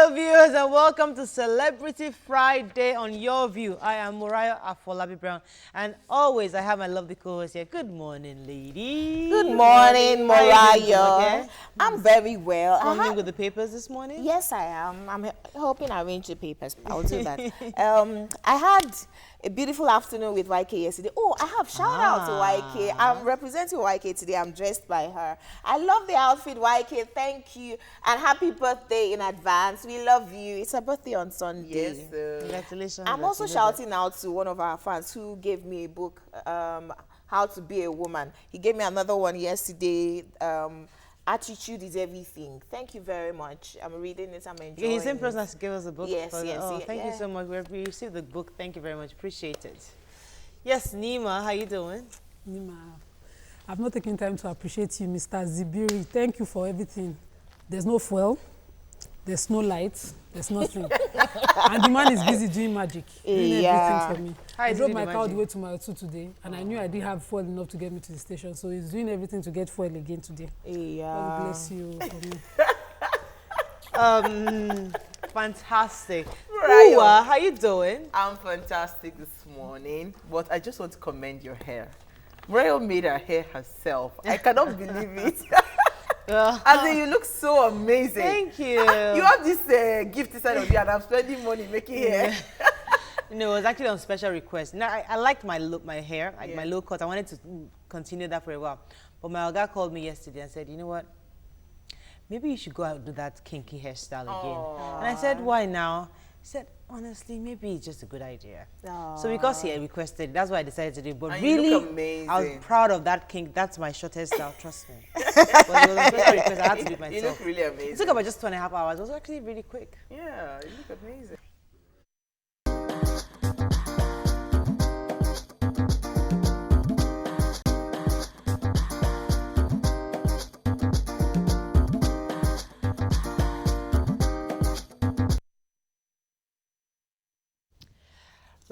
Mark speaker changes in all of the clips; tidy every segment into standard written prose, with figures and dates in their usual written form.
Speaker 1: Hello viewers and welcome to Celebrity Friday on YourView. I am Moriah Afolabi Brown and always I have my lovely co-host here. Good morning, lady.
Speaker 2: Good morning, Moriah.
Speaker 1: Okay?
Speaker 2: I'm very well.
Speaker 1: Coming with the papers this morning?
Speaker 2: Yes, I am. I'm helping arrange the papers. I'll do that. I had a beautiful afternoon with YK yesterday. Oh, I have shout out to YK. I'm representing YK today. I'm dressed by her. I love the outfit, YK. Thank you. And happy birthday in advance. We love you. It's her birthday on Sunday.
Speaker 3: Yes, sir.
Speaker 1: Congratulations.
Speaker 2: I'm also shouting out to one of our fans who gave me a book, How to Be a Woman. He gave me another one yesterday. Attitude is everything. Thank you very much. I'm reading it. I'm enjoying it.
Speaker 1: He's the same person that gave us the book.
Speaker 2: Yes,
Speaker 1: Thank you so much. We received the book. Thank you very much. Appreciate it. Yes, Nima, how you doing?
Speaker 4: Nima, I've not taken time to appreciate you, Mr. Zibiri. Thank you for everything. There's no fuel. There's no lights. There's nothing. And the man is busy doing magic. Doing everything for me. I drove my car all the way to my hotel today, and I knew I didn't have fuel enough to get me to the station, so he's doing everything to get fuel again today. God bless you for me.
Speaker 1: Fantastic. Uwa, how you doing?
Speaker 3: I'm fantastic this morning, but I just want to commend your hair. Moriah made her hair herself. I cannot believe it. As in, you look so amazing.
Speaker 1: Thank you.
Speaker 3: You have this gift inside of you, and I'm spending money making hair.
Speaker 1: No, it was actually on special request. Now, I liked my look, my hair, like my low cut. I wanted to continue that for a while. But my guy called me yesterday and said, you know what? Maybe you should go out and do that kinky hairstyle again. And I said, why now? He said, honestly, maybe it's just a good idea. So because he requested, that's why I decided to do it. But
Speaker 3: and
Speaker 1: really,
Speaker 3: you look amazing.
Speaker 1: I was proud of that kink. That's my shortest style, trust me. But it was a special request. I had to do it myself.
Speaker 3: You look really amazing.
Speaker 1: It took about just 2.5 hours. It was actually really quick.
Speaker 3: Yeah, you look amazing.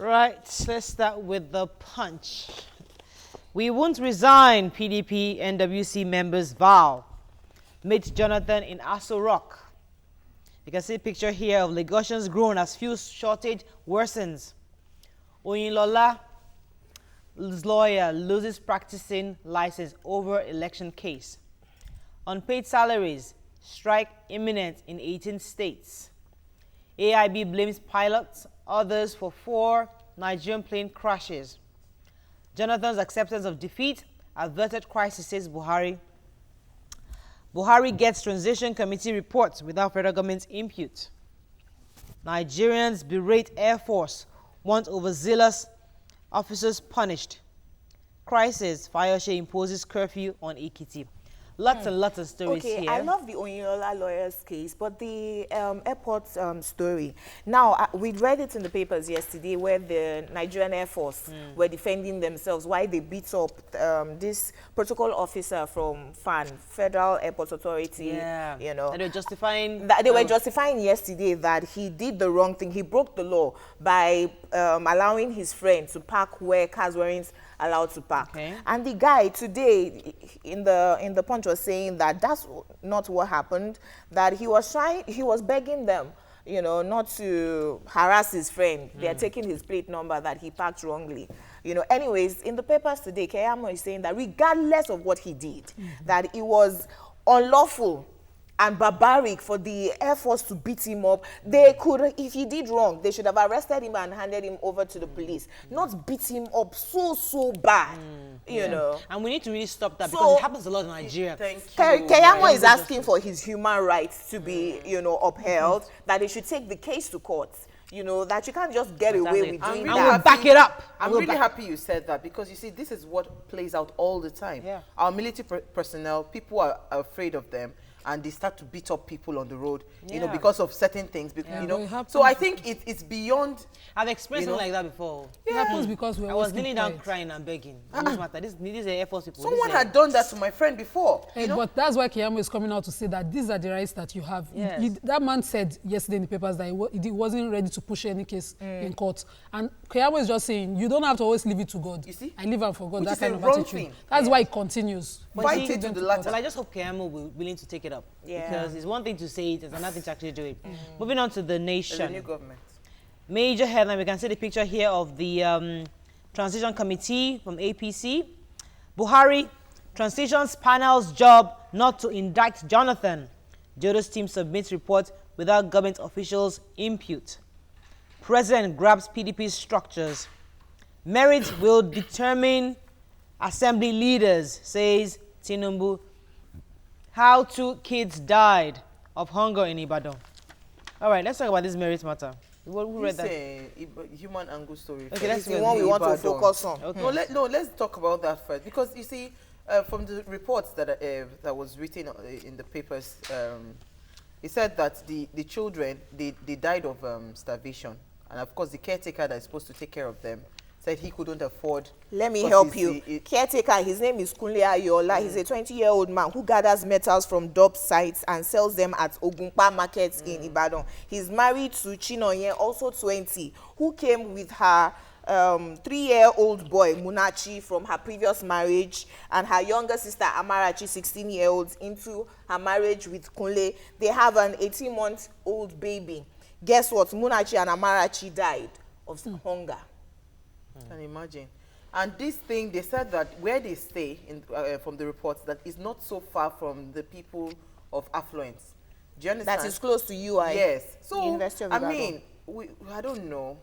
Speaker 1: Right, let's start with the punch. We won't resign, PDP NWC members vow. Meet Jonathan in Aso Rock. You can see a picture here of Lagosians grown as fuel shortage worsens. Oyinlola's lawyer loses practicing license over election case. Unpaid salaries, strike imminent in 18 states. AIB blames pilots, others for 4 Nigerian plane crashes. Jonathan's acceptance of defeat averted crisis, says Buhari. Buhari gets transition committee reports without federal government's input. Nigerians berate Air Force, want overzealous officers punished. Crisis, Fayose imposes curfew on Ekiti. Lots and lots of stories here.
Speaker 2: I love the Oyinlola lawyer's case, but the airport story. Now, we read it in the papers yesterday where the Nigerian Air Force were defending themselves, why they beat up this protocol officer from FAN, Federal Airport Authority. You know,
Speaker 1: and they were justifying...
Speaker 2: They were justifying yesterday that he did the wrong thing. He broke the law by allowing his friend to park where cars weren't allowed to park. And the guy today in the Punch was saying that that's not what happened, that he was begging them, you know, not to harass his friend. They're taking his plate number that he parked wrongly. You know, anyways, in the papers today, Keyamo is saying that regardless of what he did, that it was unlawful and barbaric for the Air Force to beat him up. They could, if he did wrong, they should have arrested him and handed him over to the police, not beat him up so bad, you know.
Speaker 1: And we need to really stop that because it happens a lot in Nigeria.
Speaker 2: Keyamo is asking for his human rights to be, you know, upheld, that they should take the case to court. You know, that you can't just get away with doing that.
Speaker 1: I will back it up.
Speaker 3: I'm really happy you said that because, you see, this is what plays out all the time. Our military personnel, people are afraid of them. And they start to beat up people on the road, you know, because of certain things. You know, so I think it's beyond.
Speaker 1: I've experienced something like that before.
Speaker 4: It happens because
Speaker 1: I was kneeling down crying and begging. This is Air Force people.
Speaker 3: Someone had done that to my friend before.
Speaker 4: Hey, but that's why Keyamo is coming out to say that these are the rights that you have. That man said yesterday in the papers that he wasn't ready to push any case in court. And Keyamo is just saying, you don't have to always leave it to God.
Speaker 3: You see?
Speaker 4: I leave it for God.
Speaker 3: Which
Speaker 4: that
Speaker 3: is
Speaker 4: kind
Speaker 3: a
Speaker 4: of
Speaker 3: wrong
Speaker 4: attitude.
Speaker 3: thing.
Speaker 4: That's why it continues.
Speaker 3: Fight it to the latter.
Speaker 1: Well, I just hope Keyamo will be willing to take it up.
Speaker 2: Yeah.
Speaker 1: Because it's one thing to say it, it's another thing to actually do it. Moving on to the nation.
Speaker 3: There's a new government.
Speaker 1: Major headline, we can see the picture here of the Transition Committee from APC. Buhari, Transitions panel's job not to indict Jonathan. Jodo's team submits report without government officials' input. President grabs PDP structures. Merit will determine assembly leaders, says Tinubu. How 2 kids died of hunger in Ibadan. All right, let's talk about this merit matter. Who read that?
Speaker 3: A human angle story.
Speaker 1: Okay, that's
Speaker 2: the one we want to focus on.
Speaker 1: Okay.
Speaker 3: Let's talk about that first, because you see, from the reports that was written in the papers, it said that the children they died of starvation, and of course the caretaker that is supposed to take care of them said he couldn't afford.
Speaker 2: Let me help you. Caretaker, his name is Iwalaiye. He's a 20-year-old man who gathers metals from dump sites and sells them at Ogunpa markets in Ibadan. He's married to Chinonye, also 20, who came with her 3-year-old boy, Munachi, from her previous marriage, and her younger sister, Amarachi, 16-year-old, into her marriage with Kunle. They have an 18-month-old baby. Guess what? Munachi and Amarachi died of hunger.
Speaker 3: Can you imagine? And this thing, they said that where they stay, from the reports, that is not so far from the people of affluence. Do you understand?
Speaker 2: That is close to UI.
Speaker 3: Yes. So,
Speaker 2: University of Ibadan.
Speaker 3: I mean, I don't know.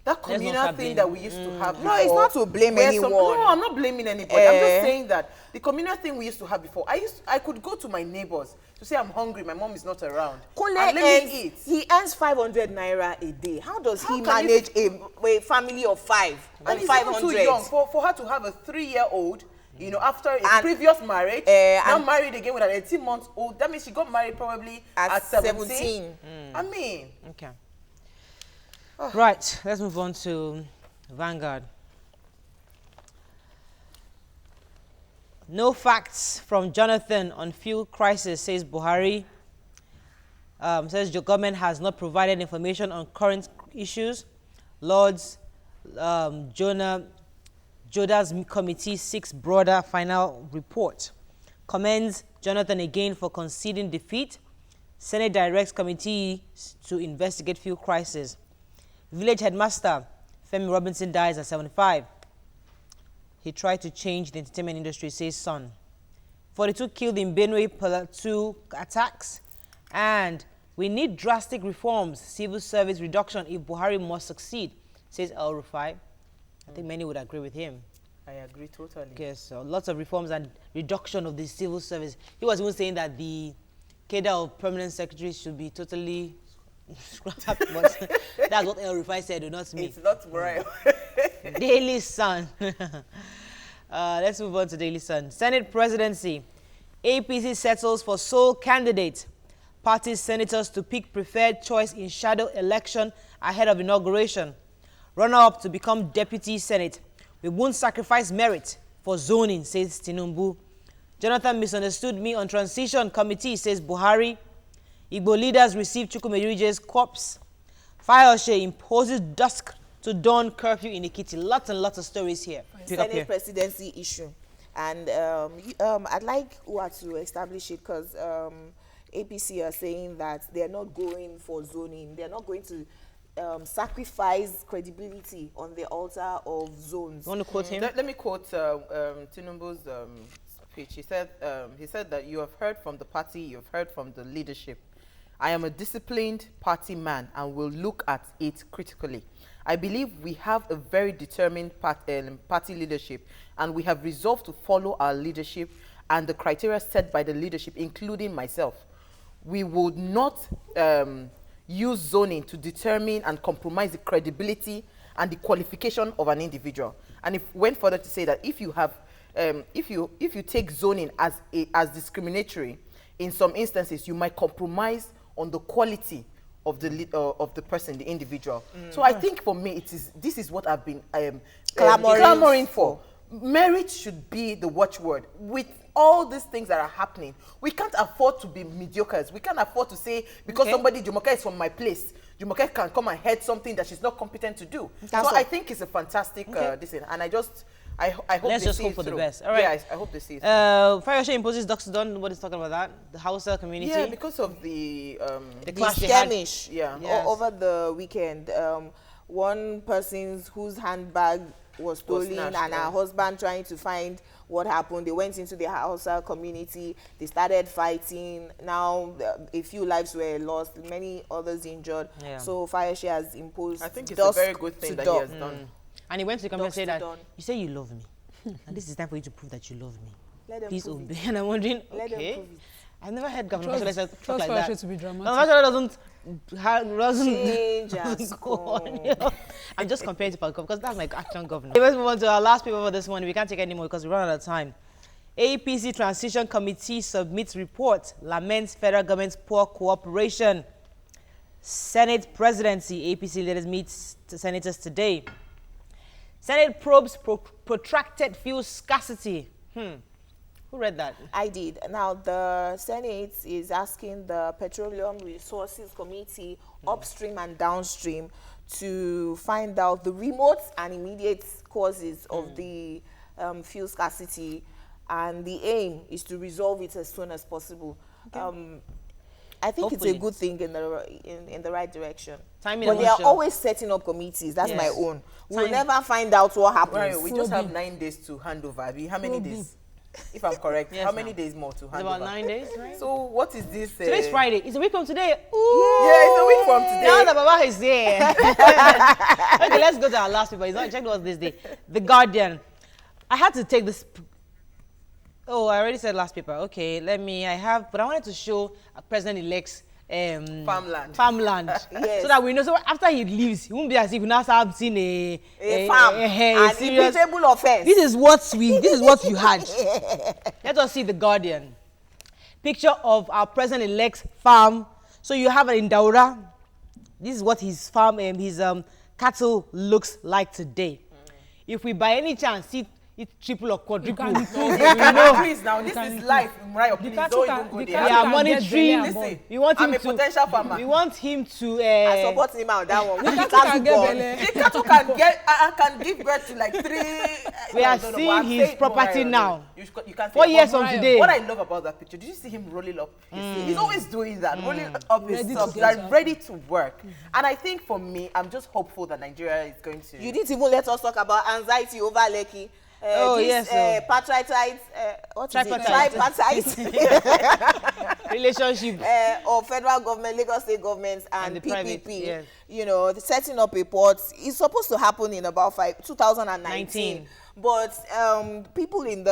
Speaker 3: That communal thing that we used to have before.
Speaker 2: No, it's not to blame anyone.
Speaker 3: No, I'm not blaming anybody. I'm just saying that the communal thing we used to have before, I could go to my neighbors to say I'm hungry, my mom is not around.
Speaker 2: Kunle
Speaker 3: and let me eat.
Speaker 2: He earns 500 naira a day. How does he manage a family of 5
Speaker 3: and
Speaker 2: on 500?
Speaker 3: Too young for her to have a 3-year-old, you know, after a previous marriage, now married again with an 18-month-old. That means she got married probably at 17. I mean.
Speaker 1: Okay. Right, let's move on to Vanguard. No facts from Jonathan on fuel crisis, says Buhari. Says your government has not provided information on current issues. Lord's Joda's committee seeks broader final report. Commends Jonathan again for conceding defeat. Senate directs committee to investigate fuel crisis. Village headmaster Femi Robinson dies at 75. He tried to change the entertainment industry, says Son. 42 killed in Benue Plateau attacks. And we need drastic reforms, civil service reduction if Buhari must succeed, says El Rufai. I think many would agree with him.
Speaker 3: I agree totally.
Speaker 1: Okay, so lots of reforms and reduction of the civil service. He was even saying that the cadre of permanent secretaries should be totally scrapped. But that's what El Rufai said, not me.
Speaker 3: It's not right.
Speaker 1: Daily Sun. Let's move on to Daily Sun. Senate presidency. APC settles for sole candidate. Party senators to pick preferred choice in shadow election ahead of inauguration. Runner-up to become deputy senate. We won't sacrifice merit for zoning, says Tinubu. Jonathan misunderstood me on transition committee, says Buhari. Igbo leaders receive Chukwumerije's corpse. Fayose imposes dusk to dawn curfew in Ekiti. Lots and lots of stories here.
Speaker 2: Senate presidency issue. And I'd like UA to establish it because APC are saying that they're not going for zoning. They're not going to sacrifice credibility on the altar of zones.
Speaker 1: You want to quote him?
Speaker 3: Let me quote Tinubu's speech. He said that you have heard from the party, you have heard from the leadership. I am a disciplined party man and will look at it critically. I believe we have a very determined party leadership, and we have resolved to follow our leadership and the criteria set by the leadership, including myself. We would not use zoning to determine and compromise the credibility and the qualification of an individual. And went further to say that if you have, if you take zoning as discriminatory, in some instances you might compromise on the quality of the person, the individual. So I think for me, this is what I've been clamoring for. Merit should be the watchword. With all these things that are happening, we can't afford to be mediocres. We can't afford to say, because somebody, Jumoke is from my place, Jumoke can come and head something that she's not competent to do. So I think it's a fantastic decision. And I just I hope
Speaker 1: let's
Speaker 3: they
Speaker 1: just
Speaker 3: see
Speaker 1: hope
Speaker 3: it
Speaker 1: for the
Speaker 3: through.
Speaker 1: best. All right.
Speaker 3: Yeah, I hope they see it through.
Speaker 1: Fayose imposes Dr. Don. Nobody's talking about that. The Hausa community.
Speaker 3: Yeah, because of the
Speaker 1: clash they had.
Speaker 2: skirmish.
Speaker 3: Yeah.
Speaker 1: Yes.
Speaker 2: Over the weekend, one person's whose handbag was stolen,
Speaker 3: snatched,
Speaker 2: and her husband trying to find what happened. They went into the Hausa community. They started fighting. Now a few lives were lost, many others injured.
Speaker 1: Yeah.
Speaker 2: So Fayose has imposed.
Speaker 3: I think it's a very good thing that he has done.
Speaker 1: And he went to the community and said that,
Speaker 2: Done.
Speaker 1: you say you love me. And this is time for you to prove that you love me.
Speaker 2: Let them
Speaker 1: Please
Speaker 2: prove
Speaker 1: obey. And I'm wondering,
Speaker 2: Let them
Speaker 1: okay.
Speaker 2: prove it.
Speaker 1: I've never heard Governor
Speaker 4: Trust-
Speaker 1: Fashola talk
Speaker 4: trust
Speaker 1: like
Speaker 4: Fayose
Speaker 1: that.
Speaker 4: to be dramatic.
Speaker 1: Governor Fashola doesn't
Speaker 2: Change has
Speaker 1: go on,
Speaker 2: come.
Speaker 1: you know. I'm just comparing to Falcon because that's my action governor. Let's move on to our last paper for this morning. We can't take any more because we run out of time. APC Transition Committee submits report, laments federal government's poor cooperation. Senate presidency, APC leaders meet senators today. Senate probes protracted fuel scarcity. Who read that?
Speaker 2: I did. Now, the Senate is asking the Petroleum Resources Committee, upstream and downstream, to find out the remote and immediate causes of the fuel scarcity, and the aim is to resolve it as soon as possible.
Speaker 1: Okay.
Speaker 2: I think
Speaker 1: Hopefully.
Speaker 2: it's a good thing in the right direction.
Speaker 1: Timing
Speaker 2: But
Speaker 1: and
Speaker 2: they are
Speaker 1: sure.
Speaker 2: always setting up committees. That's
Speaker 1: Yes.
Speaker 2: my own. We'll
Speaker 1: Timing.
Speaker 2: never find out what happens.
Speaker 3: Right, we just have 9 days to hand over. How many days? If I'm correct,
Speaker 1: Yes,
Speaker 3: how many
Speaker 1: ma'am.
Speaker 3: days more to
Speaker 1: It's
Speaker 3: hand
Speaker 1: about
Speaker 3: over?
Speaker 1: 9 days, right?
Speaker 3: So what is this?
Speaker 1: Today's Friday. It's a week from today. Ooh.
Speaker 3: Yeah, it's a week from today.
Speaker 1: Now that Baba is here. Okay, let's go to our last paper. It's not checked what's this day. The Guardian. I had to take this. Oh, I already said last paper. Okay, but I wanted to show President-elect's farmland.
Speaker 2: Yes.
Speaker 1: So that we know. So after he leaves, it won't be as if we now start seeing
Speaker 2: A farm, an
Speaker 1: serious
Speaker 2: imputable offense.
Speaker 1: This is what you had. Let us see the Guardian. Picture of our president-elect's farm. So you have it in Daura. This is what his farm and his cattle looks like today. If we by any chance see it triple or quadruple,
Speaker 4: You can
Speaker 3: Please now, this is life. Right, please don't even go there.
Speaker 1: we are monitoring.
Speaker 3: Listen,
Speaker 1: We want
Speaker 3: I'm
Speaker 1: him
Speaker 3: a
Speaker 1: to.
Speaker 3: potential farmer.
Speaker 1: We want him to.
Speaker 2: I support him on that one.
Speaker 4: The cattle can get belle.
Speaker 3: The cattle can can give birth to like 3.
Speaker 1: We are seeing his property now.
Speaker 3: You can't
Speaker 1: 4
Speaker 3: say
Speaker 1: years
Speaker 3: it.
Speaker 1: from today.
Speaker 3: What I love about that picture, did you see him rolling up his sleeve? He's always doing that, rolling up his
Speaker 4: Ready to
Speaker 3: stuff,
Speaker 4: get
Speaker 3: like
Speaker 4: up.
Speaker 3: ready to work. And I think for me, I'm just hopeful that Nigeria is going to.
Speaker 2: You didn't even let us talk about anxiety over Lekki. Patriotite, what is it?
Speaker 1: Tripartite.
Speaker 2: Tripartite
Speaker 1: Relationship.
Speaker 2: of federal government, Lagos state governments, and
Speaker 1: the
Speaker 2: PPP.
Speaker 1: private, yes.
Speaker 2: You know, the setting up a port is supposed to happen in about 2019. But people in the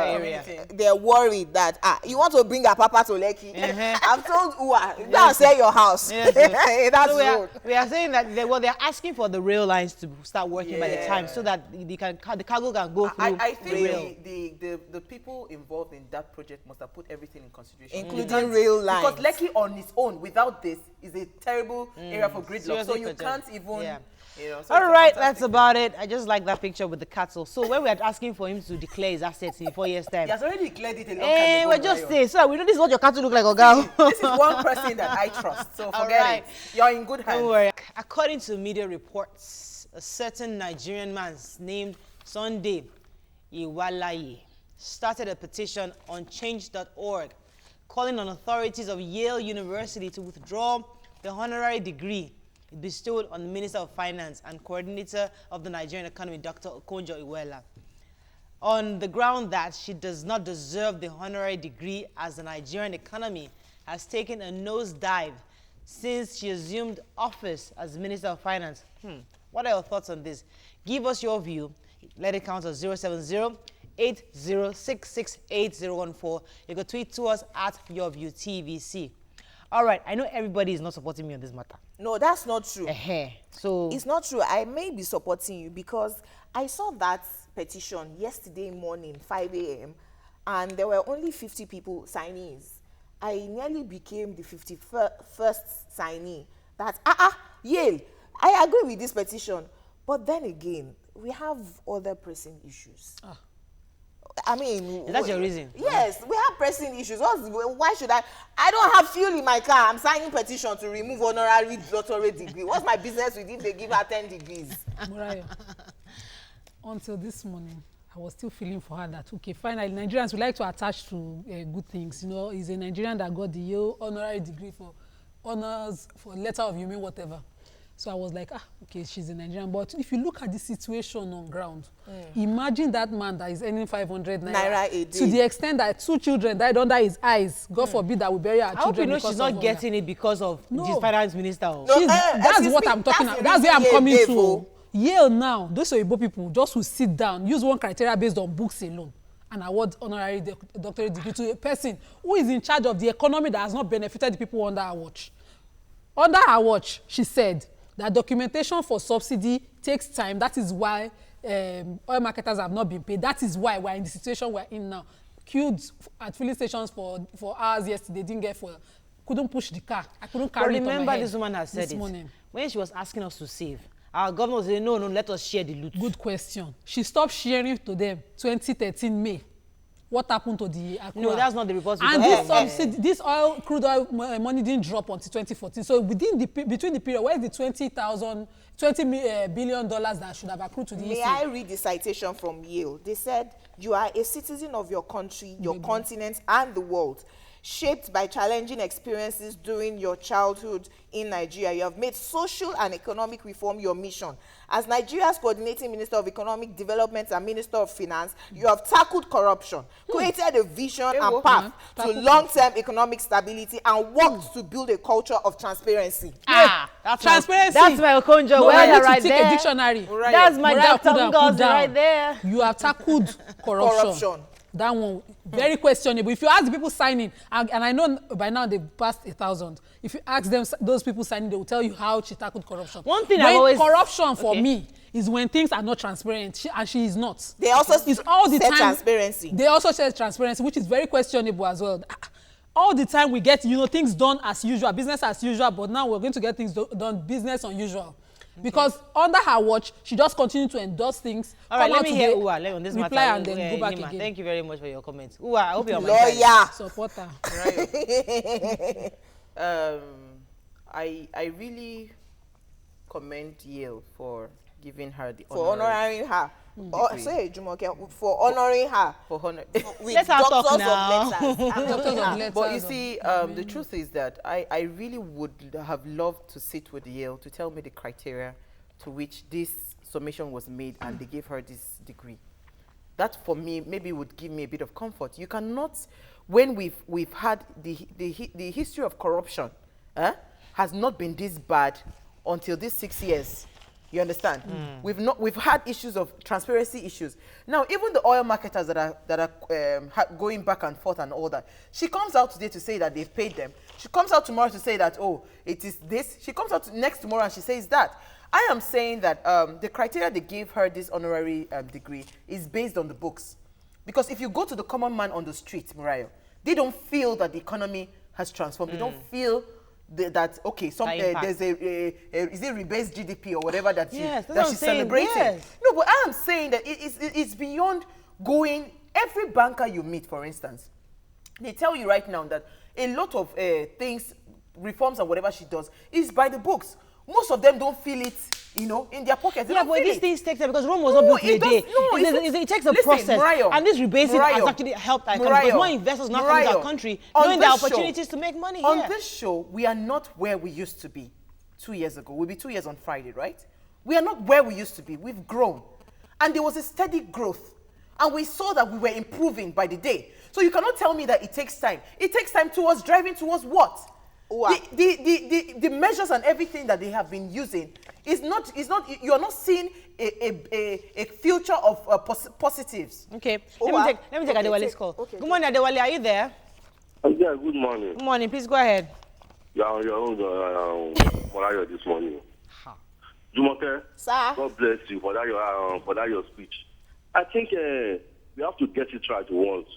Speaker 1: area,
Speaker 2: they're worried that you want to bring a papa to Lekki. I've told Ua, go and sell your house.
Speaker 1: Yes,
Speaker 2: That's
Speaker 1: so we are saying that they're asking for the rail lines to start working by the time so that the cargo can go through
Speaker 3: I
Speaker 1: the rail.
Speaker 3: think the people involved in that project must have put everything in consideration,
Speaker 2: Including rail lines.
Speaker 3: Because Lekki on its own, without this, is a terrible area for gridlock. So you can't even. You know, so
Speaker 1: all right, that's about it. I just like that picture with the cattle. So when we are asking for him to declare his assets in 4 years' time,
Speaker 3: he has already declared it a long time ago.
Speaker 1: we're just saying, so we know this is what your cattle look like, Oga.
Speaker 3: This is one person that I trust, so forget it. You're in good hands.
Speaker 1: Don't worry. According to media reports, a certain Nigerian man named Sunday Iwalaiye started a petition on change.org calling on authorities of Yale University to withdraw the honorary degree bestowed on the Minister of Finance and coordinator of the Nigerian economy, Dr. Okonjo-Iweala, on the ground that she does not deserve the honorary degree as the Nigerian economy has taken a nosedive since she assumed office as Minister of Finance. What are your thoughts on this? Give us your view. Let it count as 070-80668014. You can tweet to us at YourView TVC. All right, I know everybody is not supporting me on this matter.
Speaker 2: No, that's not true.
Speaker 1: So
Speaker 2: it's not true. I may be supporting you because I saw that petition yesterday morning, 5 a.m., and there were only 50 people signees. I nearly became the 51st signee. That, Yale, I agree with this petition. But then again, we have other pressing issues. I mean,
Speaker 1: is that your reason?
Speaker 2: Yes, we have pressing issues. Why should I don't have fuel in my car. I'm signing petition to remove honorary doctorate degree. What's my business with if they give her 10 degrees?
Speaker 4: Murayo, until this morning, I was still feeling for her that, okay, finally, Nigerians, we like to attach to good things. You know, he's a Nigerian that got the Yale honorary degree for honors, for letter of you mean whatever. So I was like, okay, she's a Nigerian. But if you look at the situation on ground, imagine that man that is earning 500 naira
Speaker 2: a day.
Speaker 4: To the extent that 2 children died under his eyes. God forbid that we bury our children.
Speaker 1: I hope you know she's not getting it because of the finance minister.
Speaker 4: That's what I'm talking about. That's where I'm coming to. Yale now, those Igbo people just will sit down, use one criteria based on books alone, and award honorary doctorate degree to a person who is in charge of the economy that has not benefited the people under her watch. Under her watch, she said that documentation for subsidy takes time. That is why oil marketers have not been paid. That is why we're in the situation we're in now. Queued at filling stations for hours yesterday, didn't get fuel. Couldn't push the car. I couldn't carry it on my head.
Speaker 1: Remember, this woman has said it. When she was asking us to save, our governor said, no, let us share the loot.
Speaker 4: Good question. She stopped sharing to them 2013 May. What happened to the accrual?
Speaker 1: No, that's not the report.
Speaker 4: And this crude oil money didn't drop until 2014. So between the period, where is the $20 billion that should have accrued to the
Speaker 2: May I read the citation from Yale? They said, you are a citizen of your country, your continent, and the world. Shaped by challenging experiences during your childhood in Nigeria, you have made social and economic reform your mission. As Nigeria's coordinating Minister of Economic Development and Minister of Finance, you have tackled corruption, created a vision and path to long-term economic stability, and worked to build a culture of transparency.
Speaker 4: That's transparency.
Speaker 1: That's my Okonjo-Iweala right there.
Speaker 4: A dictionary.
Speaker 1: That's my Dr. Ngozi right there.
Speaker 4: You have tackled corruption. That one, very questionable. If you ask the people signing, and I know by now they've passed 1,000. If you ask them, those people signing, they will tell you how she tackled corruption.
Speaker 1: One thing I've always...
Speaker 4: Corruption for me is when things are not transparent, and she is not.
Speaker 2: They also said transparency.
Speaker 4: They also said transparency, which is very questionable as well. All the time we get, things done as usual, business as usual, but now we're going to get things done business unusual. Because under her watch, she just continued to endorse things.
Speaker 1: All right, let me hear Uwa on this
Speaker 4: reply
Speaker 1: matter.
Speaker 4: And then go back again.
Speaker 1: Thank you very much for your comments. Uwa, I hope you're my
Speaker 2: lawyer.
Speaker 4: Supporter.
Speaker 3: Right. I really commend Yale for giving her the honor.
Speaker 2: For honoring her. Say Jumoke, for honoring her.
Speaker 3: For honor.
Speaker 1: Let's talk now.
Speaker 2: Doctors of letters.
Speaker 3: But you see, the truth is that I really would have loved to sit with Yale to tell me the criteria to which this summation was made and they gave her this degree. That for me maybe would give me a bit of comfort. You cannot, when we've had the history of corruption has not been this bad until these 6 years. You understand? We've had issues of transparency issues. Now, even the oil marketers that are going back and forth and all that, she comes out today to say that they've paid them. She comes out tomorrow to say that, oh, it is this. She comes out next tomorrow and she says that. I am saying that the criteria they gave her this honorary degree is based on the books. Because if you go to the common man on the street, Murayo, they don't feel that the economy has transformed. They don't feel that okay, there's is it rebased GDP or whatever that she's celebrating. Yes. No, but I am saying that it's beyond going. Every banker you meet, for instance, they tell you right now that a lot of things, reforms and whatever she does, is by the books. Most of them don't feel it, in their pockets.
Speaker 1: Yeah, but these things take time because Rome was not built in a day. It takes a process.
Speaker 3: Murayo,
Speaker 1: and this rebasing has actually helped our economy. Because more investors now come to our country, knowing the opportunities to make money here.
Speaker 3: On this show, we are not where we used to be 2 years ago. We'll be 2 years on Friday, right? We are not where we used to be. We've grown. And there was a steady growth. And we saw that we were improving by the day. So you cannot tell me that it takes time. It takes time towards driving towards what? The measures and everything that they have been using is not you are not seeing a future of positives.
Speaker 1: Okay. Let me take Adewale's call. Okay. Good morning, Adewale. Are you there?
Speaker 5: Yeah, good morning.
Speaker 1: Good morning. Please go ahead.
Speaker 5: Yeah, on your own Morayo this morning. Jumoke,
Speaker 2: sir.
Speaker 5: God bless you for that your speech. I think we have to get it right once.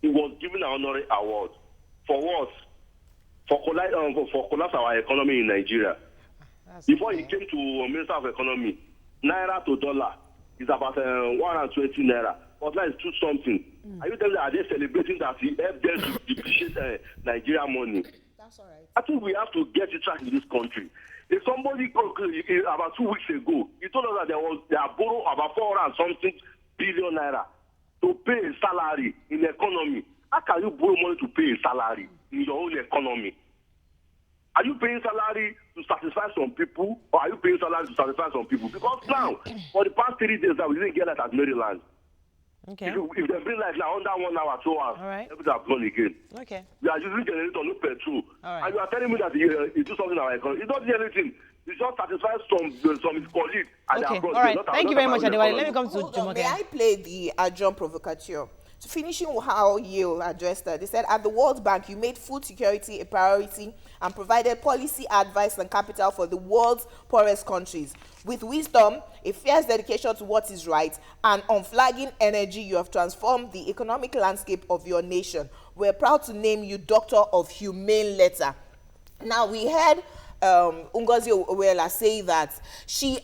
Speaker 5: He was given an honorary award for what? For collapse our economy in Nigeria. Before he came to Minister of Economy, naira to dollar is about 120 naira. But now it's 2 something. Are you telling me, are they celebrating that he helped them to depreciate Nigeria money?
Speaker 2: That's all right.
Speaker 5: I think we have to get it right in this country. If somebody about 2 weeks ago, he told us that they are borrowing about 400 and something billion naira to pay a salary in the economy. How can you borrow money to pay a salary in your own economy? Are you paying salary to satisfy some people, or are you paying salary to satisfy some people? Because now, for the past 3 days that we didn't get that at Maryland.
Speaker 1: Okay.
Speaker 5: If they bring like now under 1 hour, 2 hours, everything have gone again.
Speaker 1: Okay.
Speaker 5: We are using generator, no petrol.
Speaker 1: Right.
Speaker 5: And you are telling me that you do something in our economy. It doesn't do anything. It just satisfies some colleagues.
Speaker 1: Okay. All right. Thank you very much, Adewale. Let me come to Jumoke.
Speaker 2: May I play the adjunct provocateur? So finishing how Yale addressed her, they said, at the World Bank, you made food security a priority and provided policy advice and capital for the world's poorest countries. With wisdom, a fierce dedication to what is right, and unflagging energy, you have transformed the economic landscape of your nation. We're proud to name you Doctor of Humane Letter. Now, we heard Ngozi say that she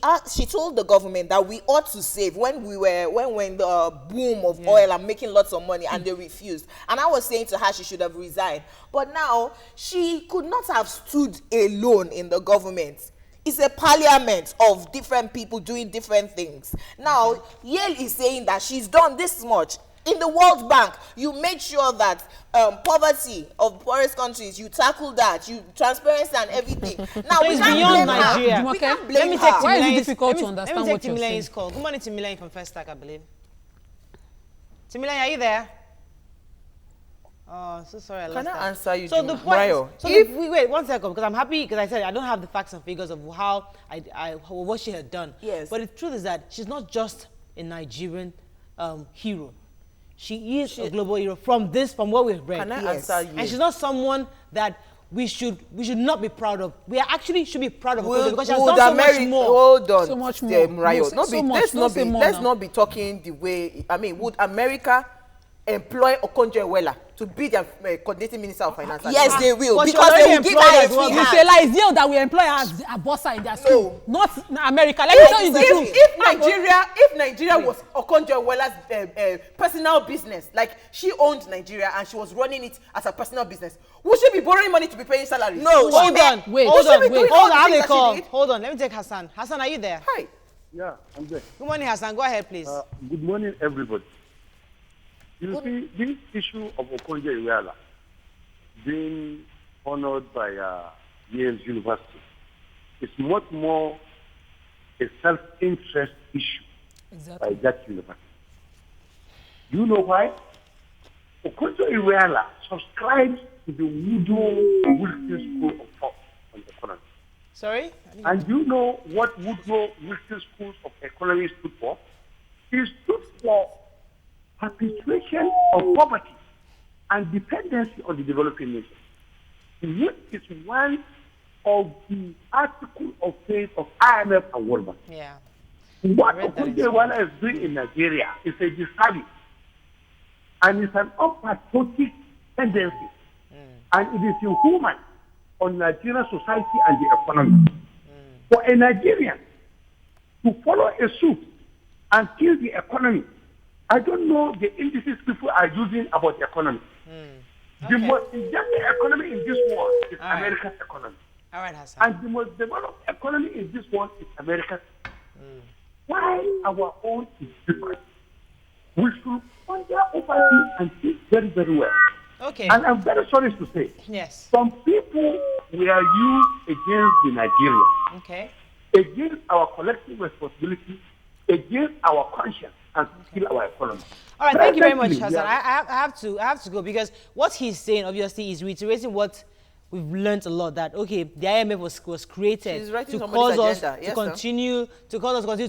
Speaker 2: told the government that we ought to save when the boom of oil and making lots of money, and they refused. And I was saying to her she should have resigned. But now she could not have stood alone in the government. It's a parliament of different people doing different things. Now Yale is saying that she's done this much. In the World Bank, you made sure that poverty of poorest countries, you tackled that, you transparency and everything. Now
Speaker 1: so
Speaker 2: we
Speaker 1: it's
Speaker 2: can't
Speaker 1: beyond
Speaker 2: blame
Speaker 1: Nigeria.
Speaker 2: her. We can't blame
Speaker 1: Let me
Speaker 2: her.
Speaker 1: take
Speaker 4: Why is it difficult to understand what you're saying?
Speaker 1: Let me take Timile's call. Good morning, Timile from First Stack, I believe. Timile, are you there? Oh, so sorry.
Speaker 3: Can I answer you,
Speaker 1: so the point, wait 1 second, because I'm happy, because I said I don't have the facts and figures of how what she had done.
Speaker 2: Yes.
Speaker 1: But the truth is that she's not just a Nigerian hero. She is a global hero from what we've read.
Speaker 3: Can I answer you?
Speaker 1: And she's not someone that we should not be proud of. We actually should be proud of her because she has done so much more.
Speaker 3: Hold on,
Speaker 4: so much more.
Speaker 3: Let's not be talking the way. I mean, would America employ Okonjo-Iweala to be their coordinating minister of finance?
Speaker 2: Yes, they will, because they will give her a free hand.
Speaker 4: You say like it's Yale that we employ her as a bossa in their school, not America. Let me tell you the truth.
Speaker 3: If Nigeria was Okonjo-Iweala's personal business, like she owned Nigeria and she was running it as a personal business, would she be borrowing money to be paying salaries?
Speaker 2: No.
Speaker 1: Hold on. Hold on. Let me take Hassan. Hassan, are you there?
Speaker 3: Hi.
Speaker 6: Yeah, I'm there.
Speaker 1: Good morning, Hassan. Go ahead, please.
Speaker 6: Good morning, everybody. You see, this issue of Okonjo-Iweala being honored by Yale University is much more a self-interest issue by that university. Do you know why? Okonjo-Iweala subscribes to the Woodrow Wilson School of Thought on economy.
Speaker 1: Sorry?
Speaker 6: And do you know what Woodrow Wilson School of Economy stood for? It stood for perpetuation of poverty and dependency on the developing nation, which is one of the articles of faith of IMF and World Bank.
Speaker 1: Yeah.
Speaker 6: What Okonjo-Iweala is doing in Nigeria is a disservice, and it's an unpatriotic tendency, and it is inhuman on Nigerian society and the economy. For a Nigerian to follow a suit and kill the economy, I don't know the indices people are using about the economy. The most injected economy in this world is America's economy.
Speaker 1: All right, Hassan.
Speaker 6: And the most developed economy in this world is America's. Why our own is different? We should ponder over it and think very, very well.
Speaker 1: Okay.
Speaker 6: And I'm very sorry to say,
Speaker 1: yes,
Speaker 6: some people were used against the Nigerians.
Speaker 1: Okay.
Speaker 6: Against our collective responsibility, against our conscience, and to kill our economy.
Speaker 1: All right, thank you very much, Hassan. I have to go, because what he's saying obviously is reiterating what we've learned a lot, that okay, the IMF was created to cause us to continue to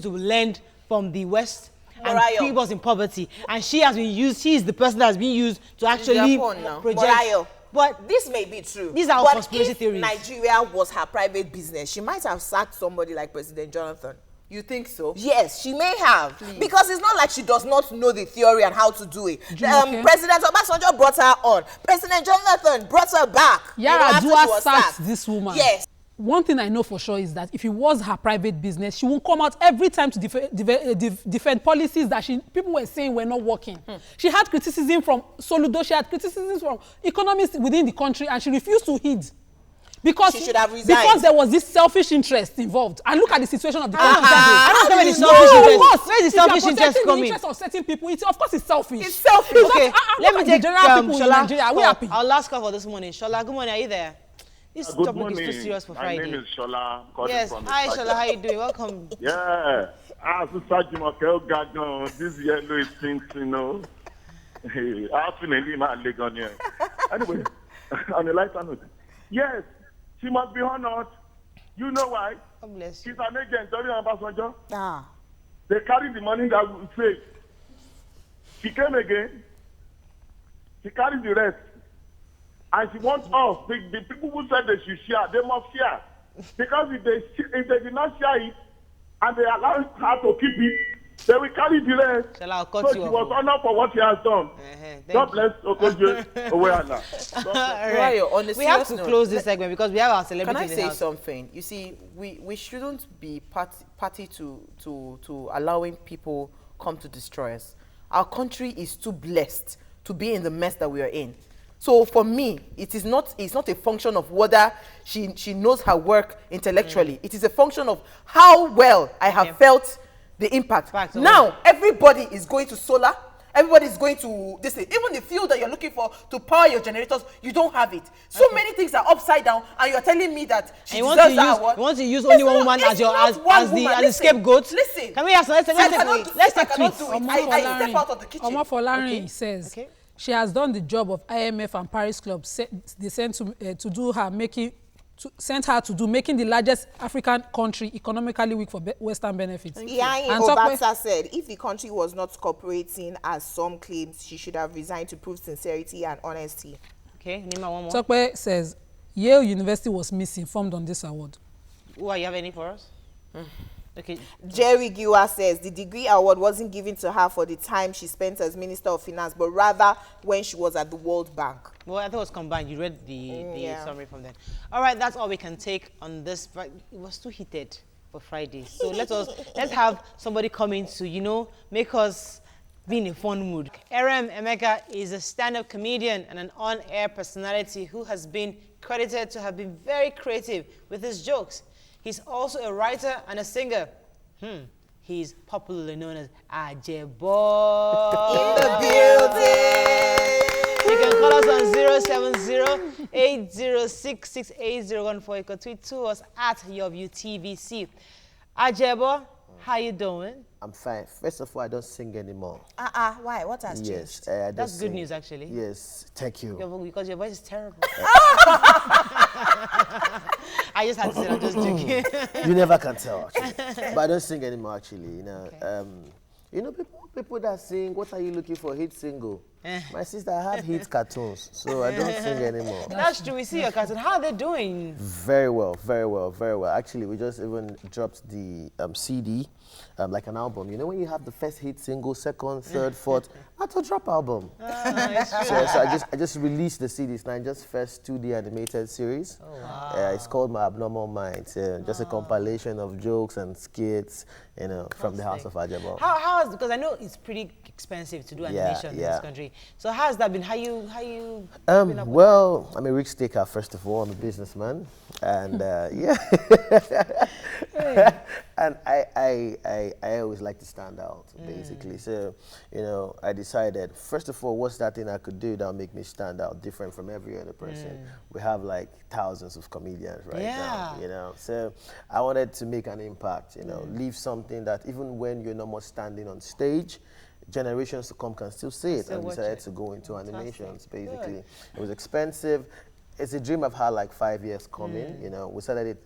Speaker 1: lend from the West and keep us in poverty, and she has been used. She is the person that has been used to actually project.
Speaker 2: But this may be true.
Speaker 1: These are conspiracy theories.
Speaker 2: Nigeria was her private business, she might have sacked somebody like President Jonathan.
Speaker 3: You think so?
Speaker 2: Yes, she may have. Please. Because it's not like she does not know the theory and how to do it. President Obasanjo brought her on. President Jonathan brought her back.
Speaker 4: Yar'Adua sacked this woman.
Speaker 2: Yes.
Speaker 4: One thing I know for sure is that if it was her private business, she won't come out every time to defend policies that people were saying were not working. She had criticism from Soludo, she had criticism from economists within the country, and she refused to heed. because
Speaker 2: she should have resigned.
Speaker 4: Because there was this selfish interest involved. And look at the situation of the country.
Speaker 1: I don't know where the selfish interest. Where is the selfish interest coming?
Speaker 4: The interest of certain people, of course, it's selfish.
Speaker 2: It's selfish.
Speaker 1: Okay, let me take
Speaker 4: Shola. Are we happy?
Speaker 1: Our last call for this morning. Shola, good morning. Are you there? This topic is too serious for Friday.
Speaker 5: My name is Shola.
Speaker 1: Yes. Hi, Shola. How you doing? Welcome.
Speaker 5: Yeah. This yellow is things, you know. Anyway, on a lighter note, yes, she must be honored. You know why?
Speaker 1: God bless
Speaker 5: She's
Speaker 1: you.
Speaker 5: an agent.
Speaker 2: Ah.
Speaker 5: They carry the money that we save. She came again. She carried the rest. And she wants us, the people who said they should share, they must share. Because if they did not share it, and they allow her to keep it, they will carry the rest.
Speaker 1: I'll cut
Speaker 5: So
Speaker 1: you
Speaker 5: she
Speaker 1: off.
Speaker 5: was honored for what she has done. God bless Okonjo-Iweala.
Speaker 3: Right.
Speaker 1: We have to close this segment because we have our celebrity.
Speaker 3: Can I
Speaker 1: in the
Speaker 3: say
Speaker 1: house.
Speaker 3: something? You see, we shouldn't be party to allowing people come to destroy us. Our country is too blessed to be in the mess that we are in. So for me, it's not a function of whether she knows her work intellectually. It is a function of how well I have felt the impact. Now, everybody is going to solar. Everybody is going to this thing. Even the fuel that you're looking for to power your generators, you don't have it. So many things are upside down, and you're telling me that she deserves that award.
Speaker 1: You want to use only one woman as the scapegoat?
Speaker 3: Listen.
Speaker 1: Can we have let's take tweets.
Speaker 3: I step out of the kitchen.
Speaker 4: Omofolari says she has done the job of IMF and Paris Club. They sent to do her sent her to do making the largest African country economically weak for Western benefits.
Speaker 2: Iwalaiye Obasa said if the country was not cooperating as some claims, she should have resigned to prove sincerity and honesty.
Speaker 1: Okay, name one more.
Speaker 4: Tokwe says Yale University was misinformed on this award.
Speaker 1: You have any for us? Okay.
Speaker 2: Jerry Giwa says the degree award wasn't given to her for the time she spent as Minister of Finance, but rather when she was at the World Bank.
Speaker 1: Well, I thought it was combined. You read the summary from them. All right, that's all we can take on this. It was too heated for Friday. So let's have somebody come in to, make us be in a fun mood. RM Emeka is a stand-up comedian and an on-air personality who has been credited to have been very creative with his jokes. He's also a writer and a singer. He's popularly known as Ajebo.
Speaker 2: In the building!
Speaker 1: You can call us on 070-806-68014. You can tweet to us at YourView TVC. Ajebo, how you doing?
Speaker 7: I'm fine. First of all, I don't sing anymore.
Speaker 2: Why? What has
Speaker 7: Yes,
Speaker 2: changed?
Speaker 7: I
Speaker 1: That's good
Speaker 7: sing.
Speaker 1: news, actually.
Speaker 7: Yes, thank you.
Speaker 1: Because your voice is terrible. I just had to say I'm just joking.
Speaker 7: You never can tell, actually. But I don't sing anymore, actually. People that sing, what are you looking for? Hit single. My sister, I have hit cartoons, so I don't sing anymore.
Speaker 1: That's true. We see your cartoon. How are they doing?
Speaker 7: Very well, very well, very well. Actually, we just even dropped the CD, like an album. You know when you have the first hit single, second, third, fourth, that's a drop album. So I just released the CD. It's now just first 2D animated series. Oh, wow. It's called My Abnormal Mind. Just a compilation of jokes and skits, from the house of Ajebo.
Speaker 1: How because I know it's pretty expensive to do animation in this country. So how has that been? How you been up
Speaker 7: well, I'm a risk taker, first of all. I'm a businessman. And and I always like to stand out, basically. So, I decided, first of all, what's that thing I could do that'll make me stand out, different from every other person? We have like thousands of comedians right now, So I wanted to make an impact, leave something that even when you're no more standing on stage, generations to come can still see it. And decided to go into animations, basically. Good. It was expensive. It's a dream I've had like 5 years coming, We started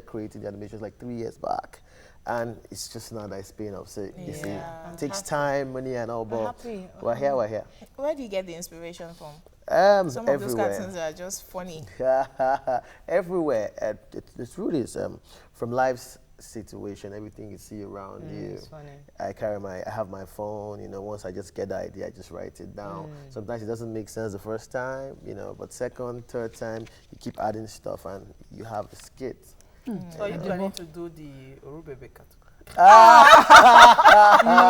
Speaker 7: creating the animations like 3 years back. And it's just now that it's paying off. So you see, it takes time, money and all, but we're here.
Speaker 2: Where do you get the inspiration from? Some
Speaker 7: everywhere.
Speaker 2: of those cartoons are just funny.
Speaker 7: Everywhere. The truth is, from life's situation, everything you see around you.
Speaker 1: It's funny.
Speaker 7: I have my phone, once I just get the idea, I just write it down. Sometimes it doesn't make sense the first time, but second, third time, you keep adding stuff and you have a skit.
Speaker 3: So are you planning to do the Orubebe cartoon?
Speaker 4: No,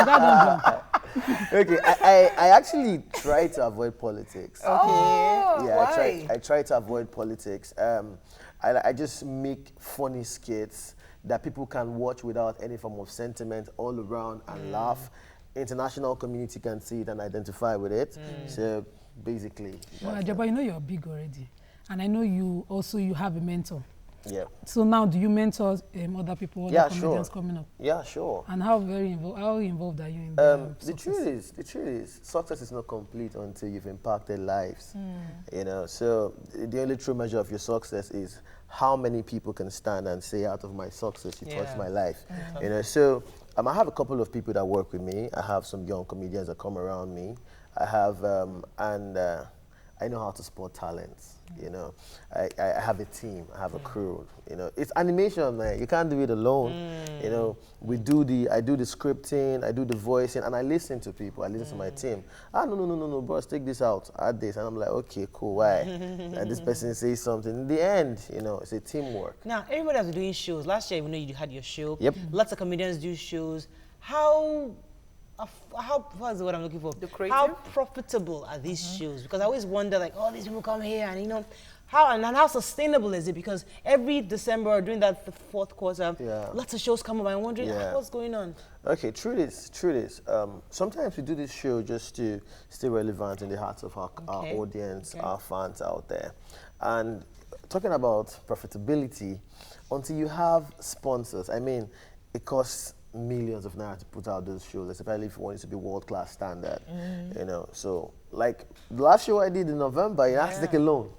Speaker 4: that don't
Speaker 7: Okay, I actually try to avoid politics.
Speaker 2: Okay.
Speaker 7: Yeah,
Speaker 3: Why?
Speaker 7: I try to avoid politics. I just make funny skits that people can watch without any form of sentiment all around and laugh. International community can see it and identify with it. So basically.
Speaker 4: Well, Ajaba, you know you're big already. And I know you have a mentor.
Speaker 7: Yeah.
Speaker 4: So now do you mentor other people, other comedians coming up?
Speaker 7: Yeah, sure.
Speaker 4: And how involved are you in
Speaker 7: the truth is, success is not complete until you've impacted lives. You know, so the only true measure of your success is how many people can stand and say, out of my success, you touched my life. You know, so I have a couple of people that work with me. I have some young comedians that come around me. I have, I know how to spot talents. You know, I have a team, I have a crew. You know, it's animation, man. You can't do it alone. You know, I do the scripting, I do the voicing, and I listen to people. I listen to my team. No, bros, take this out, add this, and I'm like, okay, cool. Why? And this person says something. In the end, you know, it's a teamwork.
Speaker 1: Now, everybody has been doing shows. Last year, you had your show.
Speaker 7: Yep.
Speaker 1: Lots of comedians do shows. How what's the word I'm looking for?
Speaker 3: The creative?
Speaker 1: How profitable are these shows? Because I always wonder, like, oh, these people come here, and you know, how sustainable is it? Because every December during the fourth quarter, lots of shows come up. I'm wondering what's going on.
Speaker 7: Okay, true this. Sometimes we do this show just to stay relevant in the hearts of our audience, our fans out there. And talking about profitability, until you have sponsors, I mean, it costs millions of naira to put out those shows, especially if you want it to be world-class standard. You know, so like the last show I did in November, you have to take a loan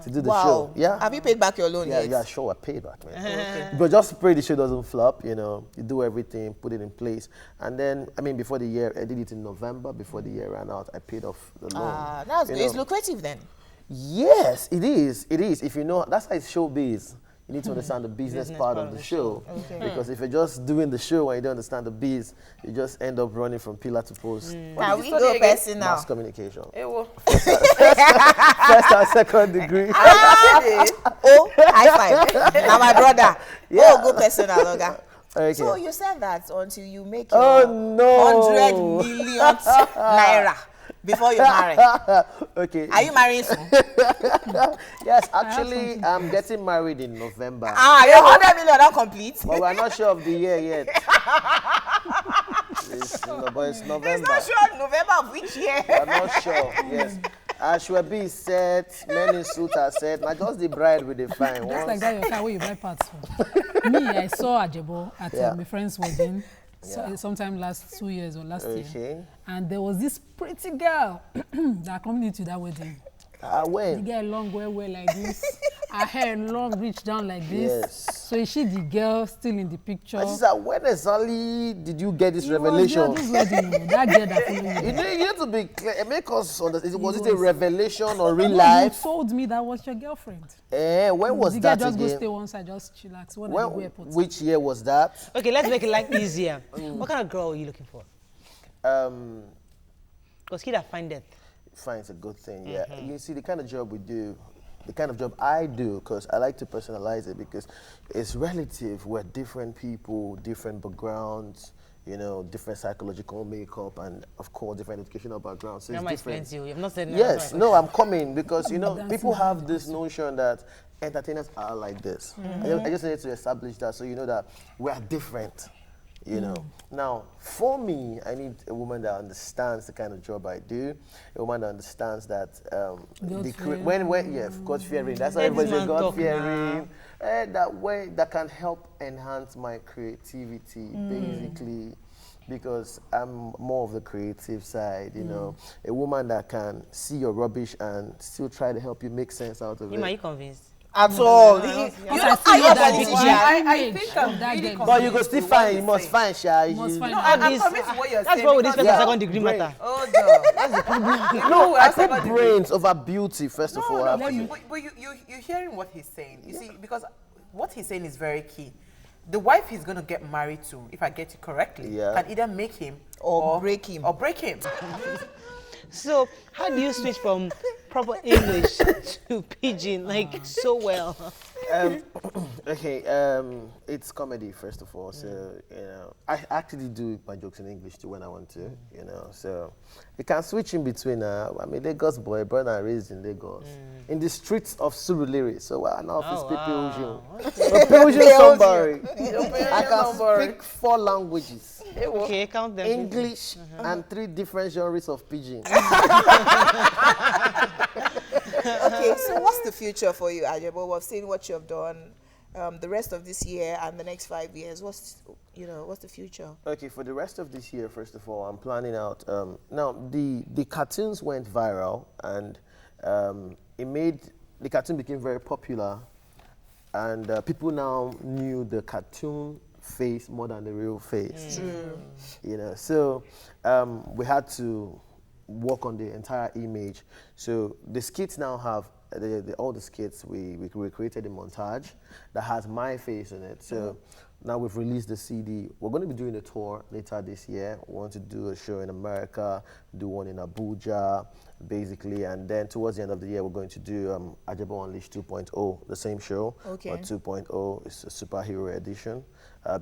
Speaker 7: to do the show. Yeah.
Speaker 2: Have you paid back your loan yet?
Speaker 7: Yeah, sure, I paid back, man. But just pray the show doesn't flop, you know. You do everything, put it in place. And then, I mean, before the year, I did it in November, before the year ran out, I paid off the loan.
Speaker 2: That's good. It's lucrative then.
Speaker 7: Yes, it is. It is. If you know, that's how it's showbiz. You need to understand the business part of the show. Because if you're just doing the show and you don't understand the biz, you just end up running from pillar to post.
Speaker 2: Now we go person now.
Speaker 7: Mass communication.
Speaker 3: First
Speaker 7: and second degree.
Speaker 2: Oh, high five. Now my brother. Oh, go personal, Oga.
Speaker 7: Okay.
Speaker 2: So you said that until you make your 100 million naira before you marry.
Speaker 7: Okay.
Speaker 2: Are you marrying soon?
Speaker 7: Yes, actually, I'm getting married in November.
Speaker 2: Your 100 million not complete.
Speaker 7: But we're not sure of the year yet. It's November.
Speaker 2: It's not sure November of which year.
Speaker 7: We're not sure, yes. Ashwebi is set, men in suit are set. Not just the bride with the fine.
Speaker 4: Just like that, your car where you buy parts from. Me, I saw Ajebo at my friend's wedding. Sometime last 2 years or last year. And there was this pretty girl that accompanied to that wedding.
Speaker 7: When?
Speaker 4: The girl long, well like this. Her hair long, reach down like this.
Speaker 7: Yes.
Speaker 4: So is she the girl still in the picture?
Speaker 7: And she said, when exactly did you get this revelation?
Speaker 4: That girl that followed me.
Speaker 7: You need to be clear. Make us understand. Was it a revelation or real life?
Speaker 4: You told me that was your girlfriend.
Speaker 7: When was
Speaker 4: the
Speaker 7: that
Speaker 4: girl just
Speaker 7: again?
Speaker 4: go stay one side, just chillax.
Speaker 7: Which year was that?
Speaker 1: Okay, let's make it like easier. What kind of girl are you looking for? Because he that find it.
Speaker 7: Finds a good thing, yeah. You see, the kind of job we do, the kind of job I do, because I like to personalize it because it's relative. We're different people, different backgrounds, you know, different psychological makeup, and of course, different educational backgrounds. So it's different.
Speaker 1: You have not said
Speaker 7: yes, no, I'm coming because, you know, people have this notion that entertainers are like this. I just need to establish that so you know that we're different. You know, now for me, I need a woman that understands the kind of job I do, a woman that understands that God fearing. That's how everybody says God fearing. That way, that can help enhance my creativity, basically, because I'm more of the creative side. You know, a woman that can see your rubbish and still try to help you make sense out of it.
Speaker 1: Are you convinced?
Speaker 2: At all. I
Speaker 3: think I'm really
Speaker 7: but you go still find, you must find, Sha.
Speaker 3: I'm convinced what you're saying.
Speaker 1: That's what with this second degree matter.
Speaker 3: Oh, no.
Speaker 7: No, I think brains over beauty, first of all.
Speaker 3: But you're hearing what he's saying. You see, because what he's saying is very key. The wife he's going to get married to, if I get it correctly, can either make him
Speaker 2: or break him.
Speaker 1: So, how do you switch from proper English to pidgin, like, so well?
Speaker 7: Okay, it's comedy first of all. So I actually do my jokes in English too when I want to. So you can switch in between. I'm a Lagos boy, born and raised in Lagos, in the streets of Surulere. So I know somebody. I can speak 4 languages.
Speaker 1: Okay, count them.
Speaker 7: English and 3 different genres of pidgin.
Speaker 2: Okay, so what's the future for you, Ajebo? We've seen what you've done the rest of this year and the next 5 years. What's the future?
Speaker 7: Okay, for the rest of this year, first of all, I'm planning out. Now, the cartoons went viral, and the cartoon became very popular, and people now knew the cartoon face more than the real face. So we had to work on the entire image. So the skits now have all the skits we created a montage that has my face in it. So now we've released the CD. We're going to be doing a tour later this year. We want to do a show in America, do one in Abuja, basically, and then towards the end of the year we're going to do Ajebo Unleashed 2.0, the same show, but 2.0 is a superhero edition.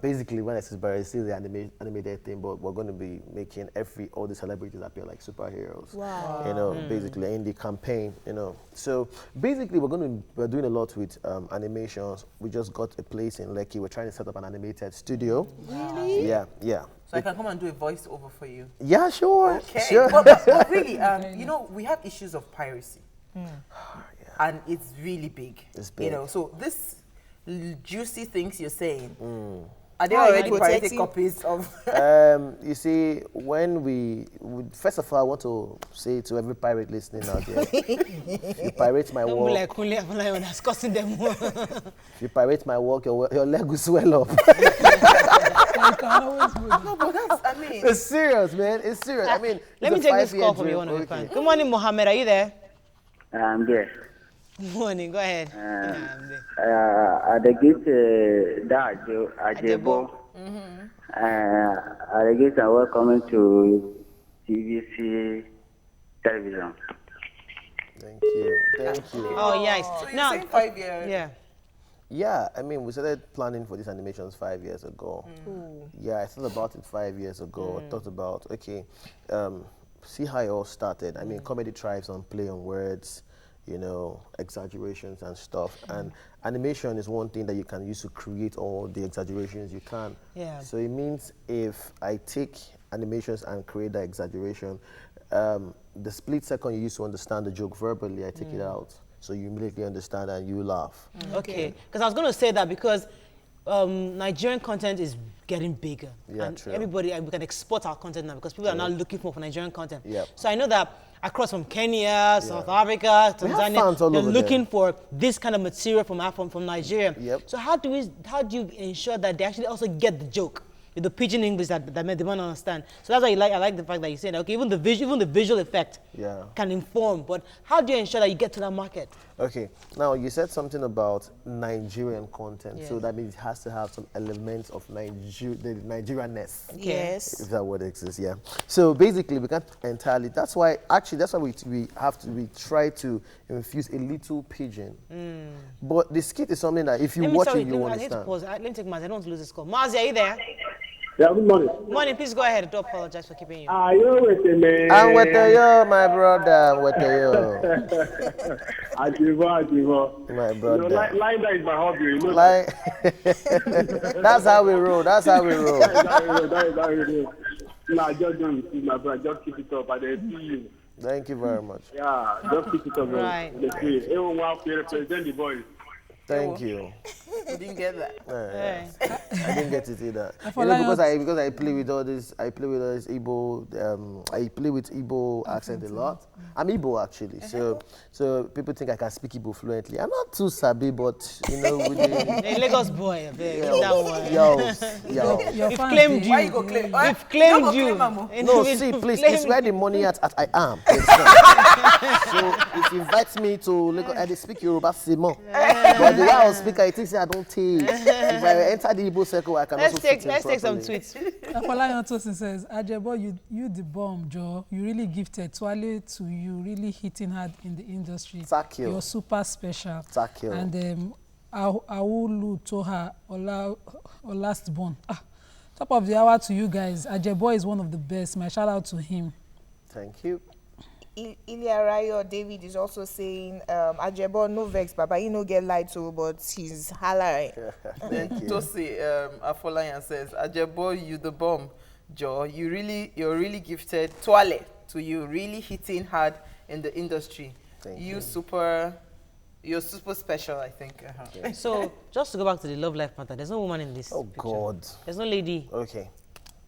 Speaker 7: Basically, when I say superhero, it's still the animated thing, but we're going to be making all the celebrities appear like superheroes. Wow. Basically in the campaign. So basically, we're doing a lot with animations. We just got a place in Lekki. We're trying to set up an animated studio.
Speaker 2: Really?
Speaker 7: Yeah.
Speaker 3: So I can come and do a voiceover for you.
Speaker 7: Yeah, sure.
Speaker 3: Okay.
Speaker 7: Sure.
Speaker 3: But really, we have issues of piracy, and it's really big.
Speaker 7: It's big.
Speaker 3: So this juicy things you're saying, are they already pirated copies of?
Speaker 7: You see, when we first of all, I want to say to every pirate listening out there, if you pirate my work, if you pirate my work, your leg will swell up.
Speaker 3: No, but
Speaker 7: it's serious, man. It's serious. I mean,
Speaker 1: let me take this call from you. Good morning, Mohammed. Are you there?
Speaker 8: I'm there.
Speaker 1: Good morning. Go ahead.
Speaker 8: I get Ajebo. I get a welcome to TVC television.
Speaker 7: Thank you.
Speaker 1: Oh, yes.
Speaker 3: So you're saying 5 years?
Speaker 1: Yeah.
Speaker 7: Yeah, I mean, we started planning for these animations 5 years ago. Yeah, I thought about it 5 years ago. I thought about, see how it all started. I mean, comedy thrives on play on words, exaggerations and stuff. And animation is one thing that you can use to create all the exaggerations you can.
Speaker 1: Yeah.
Speaker 7: So it means if I take animations and create that exaggeration, the split second you use to understand the joke verbally, I take it out. So you immediately understand and you laugh.
Speaker 1: Okay, because I was going to say that because Nigerian content is getting bigger.
Speaker 7: Yeah,
Speaker 1: and
Speaker 7: true.
Speaker 1: everybody, we can export our content now because people are now looking for Nigerian content.
Speaker 7: Yep.
Speaker 1: So I know that across from Kenya, South Africa, Tanzania, they're looking for this kind of material from Nigeria.
Speaker 7: Yep.
Speaker 1: So how do you ensure that they actually also get the joke? With the pidgin English that they want to understand. So that's why I like the fact that you said, okay, even the visual effect can inform, but how do you ensure that you get to that market?
Speaker 7: Okay, now you said something about Nigerian content, so that means it has to have some elements of the Nigerianness.
Speaker 2: Yes.
Speaker 7: If that word exists, yeah. So basically, we can't entirely, that's why we try to infuse a little pidgin. But the skit is something that if you watch it, you understand.
Speaker 1: I need to pause. Let me take Mazi. I don't want to lose this call. Mazi, are you there?
Speaker 6: Yeah, good morning.
Speaker 1: Morning, please go ahead. Do apologize for keeping you.
Speaker 6: You're with me.
Speaker 7: I'm with you, my brother. I'm with you.
Speaker 6: Ajebo.
Speaker 7: My brother.
Speaker 6: Line that is my hobby.
Speaker 7: That's how we roll. That's how we roll.
Speaker 6: Nah, just don't receive my brother. Just keep it up. I see you.
Speaker 7: Thank you very much.
Speaker 6: Yeah, just keep it up.
Speaker 1: Right.
Speaker 6: Everyone want to represent the boys.
Speaker 7: Thank you.
Speaker 3: You didn't get that.
Speaker 7: I didn't get it either. Because I play with all this. I play with all this Igbo. I play with Igbo accent a lot. I'm Igbo actually, so people think I can speak Igbo fluently. I'm not too sabi, but with
Speaker 1: the Lagos boy, that one.
Speaker 7: Yo.
Speaker 1: We've claimed you.
Speaker 3: Why you go claim?
Speaker 1: We've claimed you.
Speaker 7: No, see, please, it's where the money at I am. So if you invite me to Lagos, I speak Yoruba Simon. But the way I speak, I think I don't take. If I enter the Igbo circle, I can also fit in
Speaker 1: Let's take some tweets.
Speaker 4: Iwalaiye Tosin says, Ajebo, you the bomb, Joe. You really gifted. Twale to you, really hitting hard in the industry.
Speaker 7: Thank you.
Speaker 4: You're super special.
Speaker 7: Thank you.
Speaker 4: And Aulu Toha or last born. Top of the hour to you guys. Ajebo is one of the best. My shout out to him.
Speaker 7: Thank you.
Speaker 2: Iwalaiye David is also saying, Ajebo no vex, Baba, you no get lied to, but he's hollering.
Speaker 3: Then Tosi Afolayan says, Ajebo, you the bomb, Joe. You're really gifted. Toile to you, really hitting hard in the industry.
Speaker 7: Thank you.
Speaker 3: You're super special, I think.
Speaker 1: Okay. So, just to go back to the love life matter, there's no woman in this picture.
Speaker 7: God.
Speaker 1: There's no lady.
Speaker 7: Okay.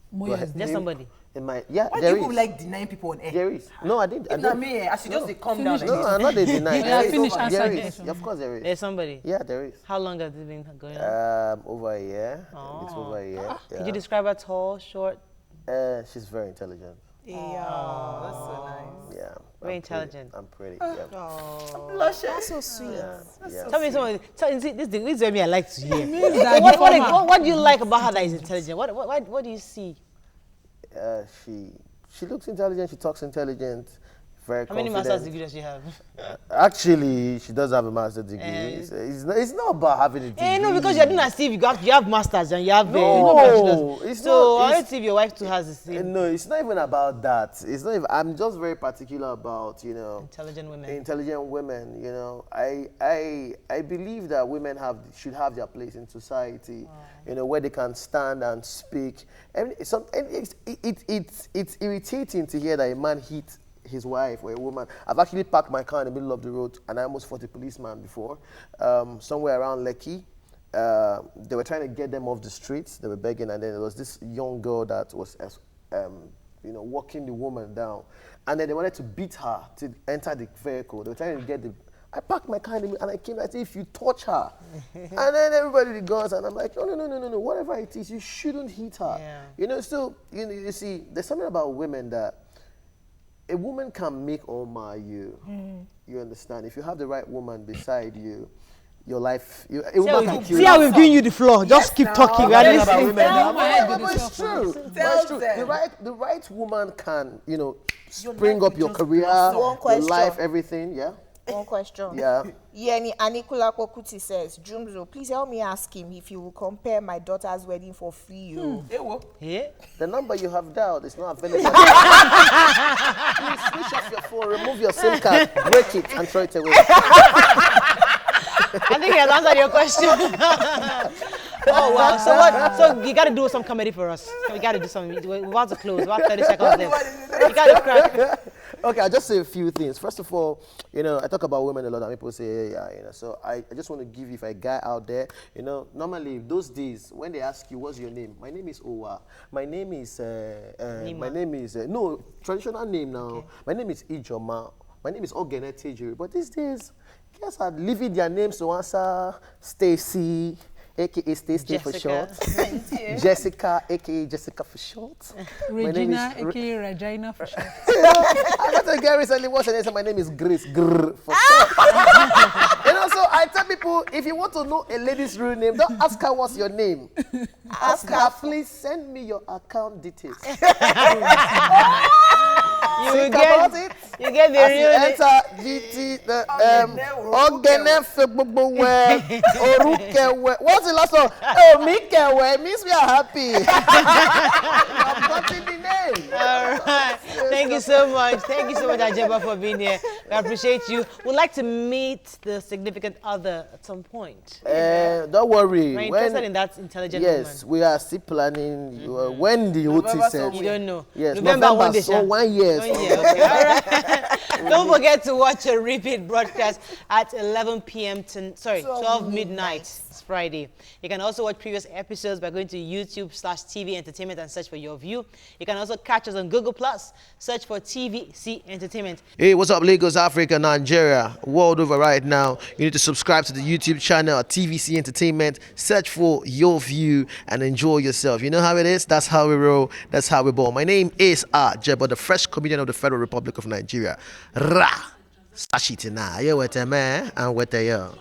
Speaker 1: There's somebody.
Speaker 3: Why
Speaker 7: there
Speaker 3: do you
Speaker 7: is.
Speaker 3: like denying people on air?
Speaker 7: There is. No, I didn't.
Speaker 3: Not me. I should just calm down.
Speaker 7: No, I'm not denying. There is.
Speaker 4: Finish
Speaker 7: Of course there is.
Speaker 1: There's somebody.
Speaker 7: Yeah, there is.
Speaker 1: How long has it been going on?
Speaker 7: Over a year.
Speaker 1: Oh.
Speaker 7: It's over a year. Yeah.
Speaker 1: Could you describe her tall, short?
Speaker 7: She's very intelligent.
Speaker 3: Yeah, that's so nice.
Speaker 7: Yeah.
Speaker 1: Very intelligent.
Speaker 7: I'm pretty. Yeah.
Speaker 2: Blushing. That's so sweet.
Speaker 7: Yeah.
Speaker 1: Tell me something. This is what I like to hear.
Speaker 4: that
Speaker 1: What do you like about her that is intelligent? What do you see?
Speaker 7: She looks intelligent. She talks intelligent. Very
Speaker 1: How many
Speaker 7: confident.
Speaker 1: master's degrees does she have?
Speaker 7: Actually, she does have a master's degree. It's not about having a degree.
Speaker 1: No, because you're doing as if you have masters and you have
Speaker 7: no, it's
Speaker 1: so
Speaker 7: not.
Speaker 1: I don't see if your wife too has the same.
Speaker 7: No, it's not even about that. It's not. I'm just very particular about
Speaker 1: intelligent women.
Speaker 7: Intelligent women. I believe that women should have their place in society. Where they can stand and speak. And it's irritating to hear that a man hit his wife or a woman. I've actually parked my car in the middle of the road and I almost fought a policeman before, somewhere around Lekki. They were trying to get them off the streets. They were begging, and then there was this young girl that was, walking the woman down, and then they wanted to beat her to enter the vehicle. They were trying to get I parked my car in the middle and I came and said, if you touch her, and then everybody the guns, and I'm like, no, whatever it is, you shouldn't hit her. Yeah. You see, there's something about women that a woman can make or mar you. You understand? If you have the right woman beside you, your life.
Speaker 1: See how we've given you the floor. Just keep talking. We are listening.
Speaker 7: It's true. The right woman can, spring up your career, your life, everything. Yeah.
Speaker 2: One question.
Speaker 7: Yeah.
Speaker 2: Yeni Anikula Kokuti says, Jumzo, please help me ask him if he will compare my daughter's wedding for free.
Speaker 1: Yeah.
Speaker 7: The number you have dialed is not available. Please switch off your phone, remove your SIM card, break it, and throw it away.
Speaker 1: I think he has answered your question. Oh wow! So you got to do some comedy for us. We got to do something. We're about to close. About 30 seconds left. You got to crack.
Speaker 7: Okay, I'll just say a few things. First of all, I talk about women a lot, and people say, so I just want to give you, if a guy out there, normally those days when they ask you, what's your name? My name is Owa. My name is no traditional name now. Okay. My name is Ijoma. My name is Ogene Tejiri. But these days, guys are leaving their names to answer Stacy, aka Stacy for short. Jessica, aka Jessica for short.
Speaker 4: Regina, aka Regina for short.
Speaker 7: I got a guy recently, what's her name? My name is Grace, Grr for short. So I tell people, if you want to know a lady's real name, don't ask her what's your name. Ask her, please send me your account details.
Speaker 1: You get the real name.
Speaker 7: Enter GT, Ogene Febugwe, Orukewe. What's the last one? Oh, Mikewe. It means we are happy. I've gotten the name.
Speaker 1: All right. Thank you so much. Thank you so much, Ajeba, for being here. We appreciate you. We'd like to meet the significant other at some point.
Speaker 7: Don't worry.
Speaker 1: We're interested in that intelligent woman.
Speaker 7: Yes, we are still planning when the OT said.
Speaker 1: You don't know.
Speaker 7: Yes,
Speaker 1: November 1
Speaker 7: so 1 year.
Speaker 1: Okay, all right. Don't forget to watch a repeat broadcast at 11 p.m. 12 midnight. It's Friday. You can also watch previous episodes by going to YouTube/TV Entertainment and search for YourView. You can also catch us on Google+. Search for TVC Entertainment.
Speaker 7: Hey, what's up, Lagos, Africa, Nigeria, world over right now. You need to subscribe to the YouTube channel at TVC Entertainment. Search for YourView and enjoy yourself. You know how it is? That's how we roll. That's how we ball. My name is Ajeba, the fresh comedian of the Federal Republic of Nigeria. Ra! Sashitina. You with a man and with a yo.